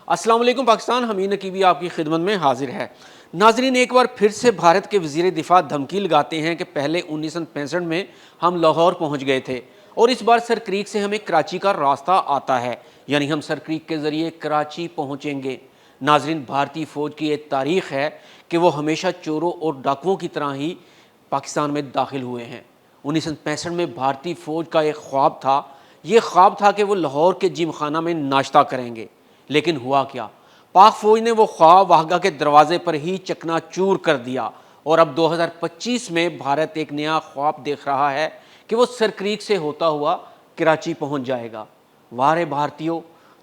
السلام علیکم پاکستان، حمید نقیبی آپ کی خدمت میں حاضر ہے۔ ناظرین، ایک بار پھر سے بھارت کے وزیر دفاع دھمکی لگاتے ہیں کہ پہلے 1965 میں ہم لاہور پہنچ گئے تھے اور اس بار سر کریک سے ہمیں کراچی کا راستہ آتا ہے، یعنی ہم سر کریک کے ذریعے کراچی پہنچیں گے۔ ناظرین، بھارتی فوج کی ایک تاریخ ہے کہ وہ ہمیشہ چوروں اور ڈاکوؤں کی طرح ہی پاکستان میں داخل ہوئے ہیں۔ 1965 میں بھارتی فوج کا ایک خواب تھا، یہ خواب تھا کہ وہ لاہور کے جم خانہ میں ناشتہ کریں گے، لیکن ہوا کیا؟ پاک فوج نے وہ خواب واہگہ کے دروازے پر ہی چکنا چور کر دیا، اور اب 2025 میں بھارت ایک نیا خواب دیکھ رہا ہے کہ وہ سر کریک سے ہوتا ہوا کراچی پہنچ جائے گا۔ وارے بھارتیوں،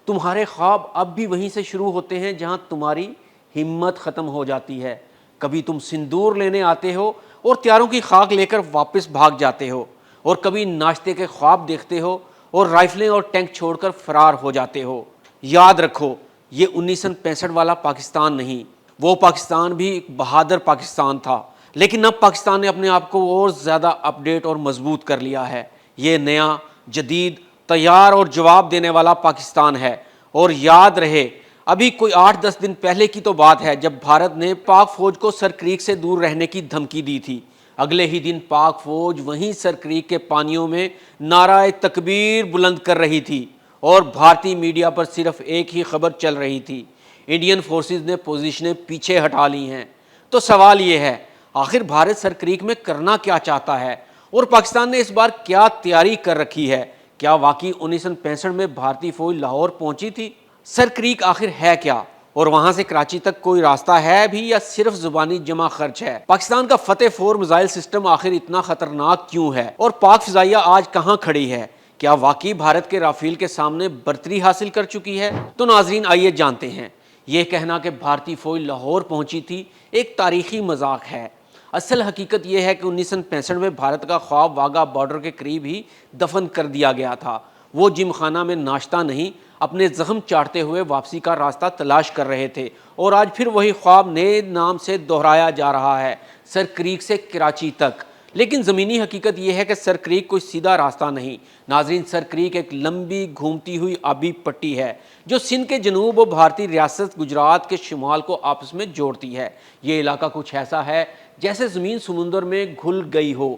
تمہارے خواب اب بھی وہیں سے شروع ہوتے ہیں جہاں تمہاری ہمت ختم ہو جاتی ہے۔ کبھی تم سندور لینے آتے ہو اور تیاروں کی خاک لے کر واپس بھاگ جاتے ہو، اور کبھی ناشتے کے خواب دیکھتے ہو اور رائفلیں اور ٹینک چھوڑ کر فرار ہو جاتے ہو۔ یاد رکھو، یہ 1965 والا پاکستان نہیں، وہ پاکستان بھی ایک بہادر پاکستان تھا، لیکن اب پاکستان نے اپنے آپ کو اور زیادہ اپڈیٹ اور مضبوط کر لیا ہے۔ یہ نیا، جدید، تیار اور جواب دینے والا پاکستان ہے۔ اور یاد رہے، ابھی کوئی 8-10 دن پہلے کی تو بات ہے جب بھارت نے پاک فوج کو سر کریک سے دور رہنے کی دھمکی دی تھی۔ اگلے ہی دن پاک فوج وہیں سر کریک کے پانیوں میں نعرہ تکبیر بلند کر رہی تھی، اور بھارتی میڈیا پر صرف ایک ہی خبر چل رہی تھی: انڈین فورسز نے پوزیشنیں پیچھے ہٹا لی ہیں۔ تو سوال یہ ہے، آخر بھارت سر کریک میں کرنا کیا چاہتا ہے، اور پاکستان نے اس بار کیا تیاری کر رکھی ہے؟ کیا واقعی 1965 میں بھارتی فوج لاہور پہنچی تھی؟ سر کریک آخر ہے کیا، اور وہاں سے کراچی تک کوئی راستہ ہے بھی یا صرف زبانی جمع خرچ ہے؟ پاکستان کا فتح 4 میزائل سسٹم آخر اتنا خطرناک کیوں ہے، اور پاک فضائیہ آج کہاں کھڑی ہے؟ کیا واقعی بھارت کے رافیل کے سامنے برتری حاصل کر چکی ہے؟ تو ناظرین، آئیے جانتے ہیں۔ یہ کہنا کہ بھارتی فوج لاہور پہنچی تھی ایک تاریخی مذاق ہے۔ اصل حقیقت یہ ہے کہ 1965 میں بھارت کا خواب واہگہ بارڈر کے قریب ہی دفن کر دیا گیا تھا۔ وہ جم خانہ میں ناشتہ نہیں، اپنے زخم چاٹتے ہوئے واپسی کا راستہ تلاش کر رہے تھے، اور آج پھر وہی خواب نئے نام سے دہرایا جا رہا ہے: سر کریک سے کراچی تک۔ لیکن زمینی حقیقت یہ ہے کہ سر کریک کوئی سیدھا راستہ نہیں۔ ناظرین، سر کریک ایک لمبی گھومتی ہوئی آبی پٹی ہے جو سندھ کے جنوب اور بھارتی ریاست گجرات کے شمال کو آپس میں جوڑتی ہے۔ یہ علاقہ کچھ ایسا ہے جیسے زمین سمندر میں گھل گئی ہو،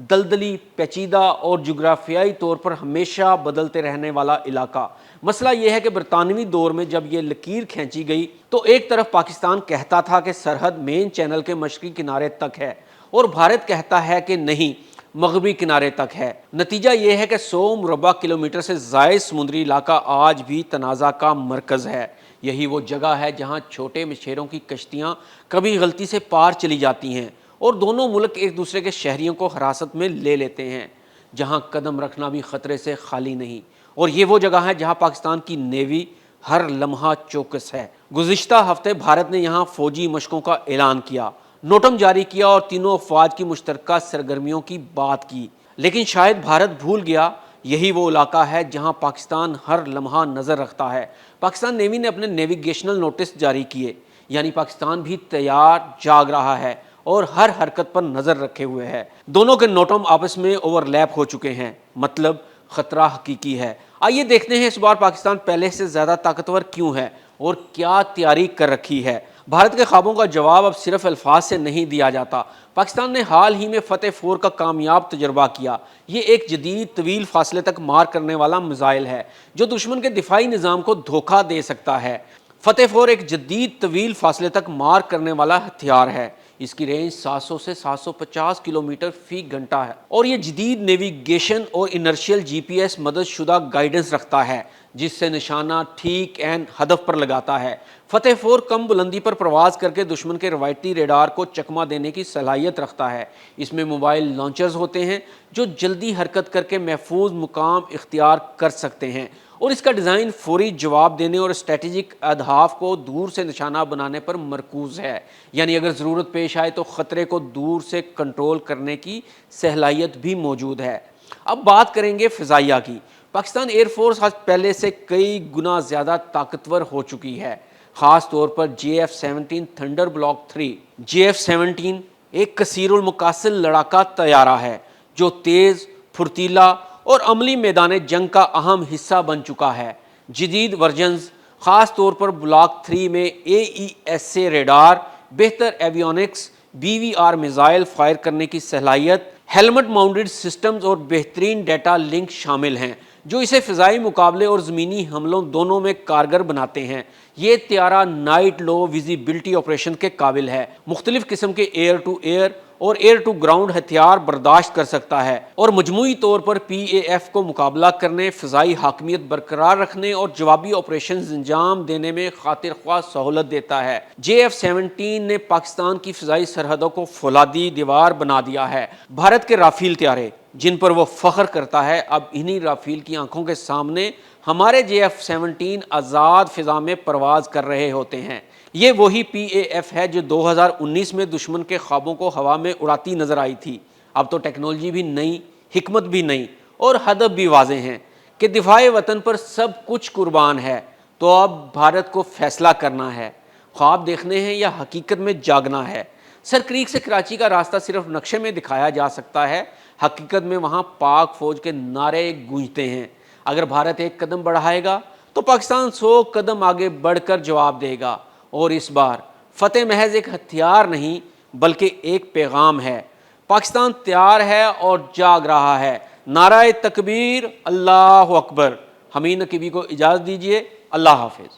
دلدلی، پیچیدہ اور جغرافیائی طور پر ہمیشہ بدلتے رہنے والا علاقہ۔ مسئلہ یہ ہے کہ برطانوی دور میں جب یہ لکیر کھینچی گئی تو ایک طرف پاکستان کہتا تھا کہ سرحد مین چینل کے مشرقی کنارے تک ہے، اور بھارت کہتا ہے کہ نہیں، مغربی کنارے تک ہے۔ نتیجہ یہ ہے کہ 100 مربع کلومیٹر سے زائد سمندری علاقہ آج بھی تنازع کا مرکز ہے۔ یہی وہ جگہ ہے جہاں چھوٹے مچھیروں کی کشتیاں کبھی غلطی سے پار چلی جاتی ہیں اور دونوں ملک ایک دوسرے کے شہریوں کو حراست میں لے لیتے ہیں، جہاں قدم رکھنا بھی خطرے سے خالی نہیں۔ اور یہ وہ جگہ ہے جہاں پاکستان کی نیوی ہر لمحہ چوکس ہے۔ گزشتہ ہفتے بھارت نے یہاں فوجی مشقوں کا اعلان کیا، نوٹم جاری کیا اور تینوں افواج کی مشترکہ سرگرمیوں کی بات کی، لیکن شاید بھارت بھول گیا یہی وہ علاقہ ہے جہاں پاکستان ہر لمحہ نظر رکھتا ہے۔ پاکستان نیوی نے اپنے نیویگیشنل نوٹس جاری کیے، یعنی پاکستان بھی تیار جاگ رہا ہے اور ہر حرکت پر نظر رکھے ہوئے ہے۔ دونوں کے نوٹم آپس میں اوور لیپ ہو چکے ہیں، مطلب خطرہ حقیقی ہے۔ آئیے دیکھتے ہیں اس بار پاکستان پہلے سے زیادہ طاقتور کیوں ہے اور کیا تیاری کر رکھی ہے۔ بھارت کے خوابوں کا جواب اب صرف الفاظ سے نہیں دیا جاتا۔ پاکستان نے حال ہی میں فتح 4 کا کامیاب تجربہ کیا۔ یہ ایک جدید، طویل فاصلے تک مار کرنے والا میزائل ہے جو دشمن کے دفاعی نظام کو دھوکہ دے سکتا ہے۔ فتح 4 ایک جدید، طویل فاصلے تک مار کرنے والا ہتھیار ہے۔ اس کی رینج 700 سے 750 کلومیٹر فی گھنٹہ ہے، اور یہ جدید نیویگیشن اور انرشیل جی پی ایس مدد شدہ گائیڈنس رکھتا ہے جس سے نشانہ ٹھیک عین ہدف پر لگاتا ہے۔ فتح 4 کم بلندی پر پرواز کر کے دشمن کے روایتی ریڈار کو چکما دینے کی صلاحیت رکھتا ہے۔ اس میں موبائل لانچرز ہوتے ہیں جو جلدی حرکت کر کے محفوظ مقام اختیار کر سکتے ہیں، اور اس کا ڈیزائن فوری جواب دینے اور اسٹریٹجک اہداف کو دور سے نشانہ بنانے پر مرکوز ہے، یعنی اگر ضرورت پیش آئے تو خطرے کو دور سے کنٹرول کرنے کی صلاحیت بھی موجود ہے۔ اب بات کریں گے فضائیہ کی۔ پاکستان ایئر فورس آج پہلے سے کئی گنا زیادہ طاقتور ہو چکی ہے، خاص طور پر JF-17 تھنڈر بلاک 3۔ JF-17 ایک کثیر المقاصد لڑاکا طیارہ ہے جو تیز، پھرتیلا اور عملی میدان جنگ کا اہم حصہ بن چکا ہے۔ جدید ورژنز خاص طور پر بلاک 3 میں AES سے ریڈار، بہتر ایویونکس، BVR میزائل فائر کرنے کی صلاحیت، ہیلمٹ ماؤنٹڈ سسٹمز اور بہترین ڈیٹا لنک شامل ہیں جو اسے فضائی مقابلے اور زمینی حملوں دونوں میں کارگر بناتے ہیں۔ یہ طیارہ نائٹ لو ویزیبلٹی آپریشن کے قابل ہے، مختلف قسم کے ایئر ٹو ایئر اور ایئر ٹو گراؤنڈ ہتھیار برداشت کر سکتا ہے، اور مجموعی طور پر PAF کو مقابلہ کرنے، فضائی حاکمیت برقرار رکھنے اور جوابی آپریشنز انجام دینے میں خاطر خواہ سہولت دیتا ہے۔ JF-17 نے پاکستان کی فضائی سرحدوں کو فولادی دیوار بنا دیا ہے۔ بھارت کے رافیل طیارے جن پر وہ فخر کرتا ہے، اب انہی رافیل کی آنکھوں کے سامنے ہمارے JF-17 آزاد فضا میں پرواز کر رہے ہوتے ہیں۔ یہ وہی PAF ہے جو 2019 میں دشمن کے خوابوں کو ہوا میں اڑاتی نظر آئی تھی۔ اب تو ٹیکنالوجی بھی نئی، حکمت بھی نئی اور ہدف بھی واضح ہیں کہ دفاع وطن پر سب کچھ قربان ہے۔ تو اب بھارت کو فیصلہ کرنا ہے، خواب دیکھنے ہیں یا حقیقت میں جاگنا ہے۔ سر کریک سے کراچی کا راستہ صرف نقشے میں دکھایا جا سکتا ہے، حقیقت میں وہاں پاک فوج کے نعرے گونجتے ہیں۔ اگر بھارت ایک قدم بڑھائے گا تو پاکستان 100 قدم آگے بڑھ کر جواب دے گا، اور اس بار فتح محض ایک ہتھیار نہیں بلکہ ایک پیغام ہے۔ پاکستان تیار ہے اور جاگ رہا ہے۔ نعرہ تکبیر، اللہ اکبر۔ حمید نقیبی کو اجازت دیجیے، اللہ حافظ۔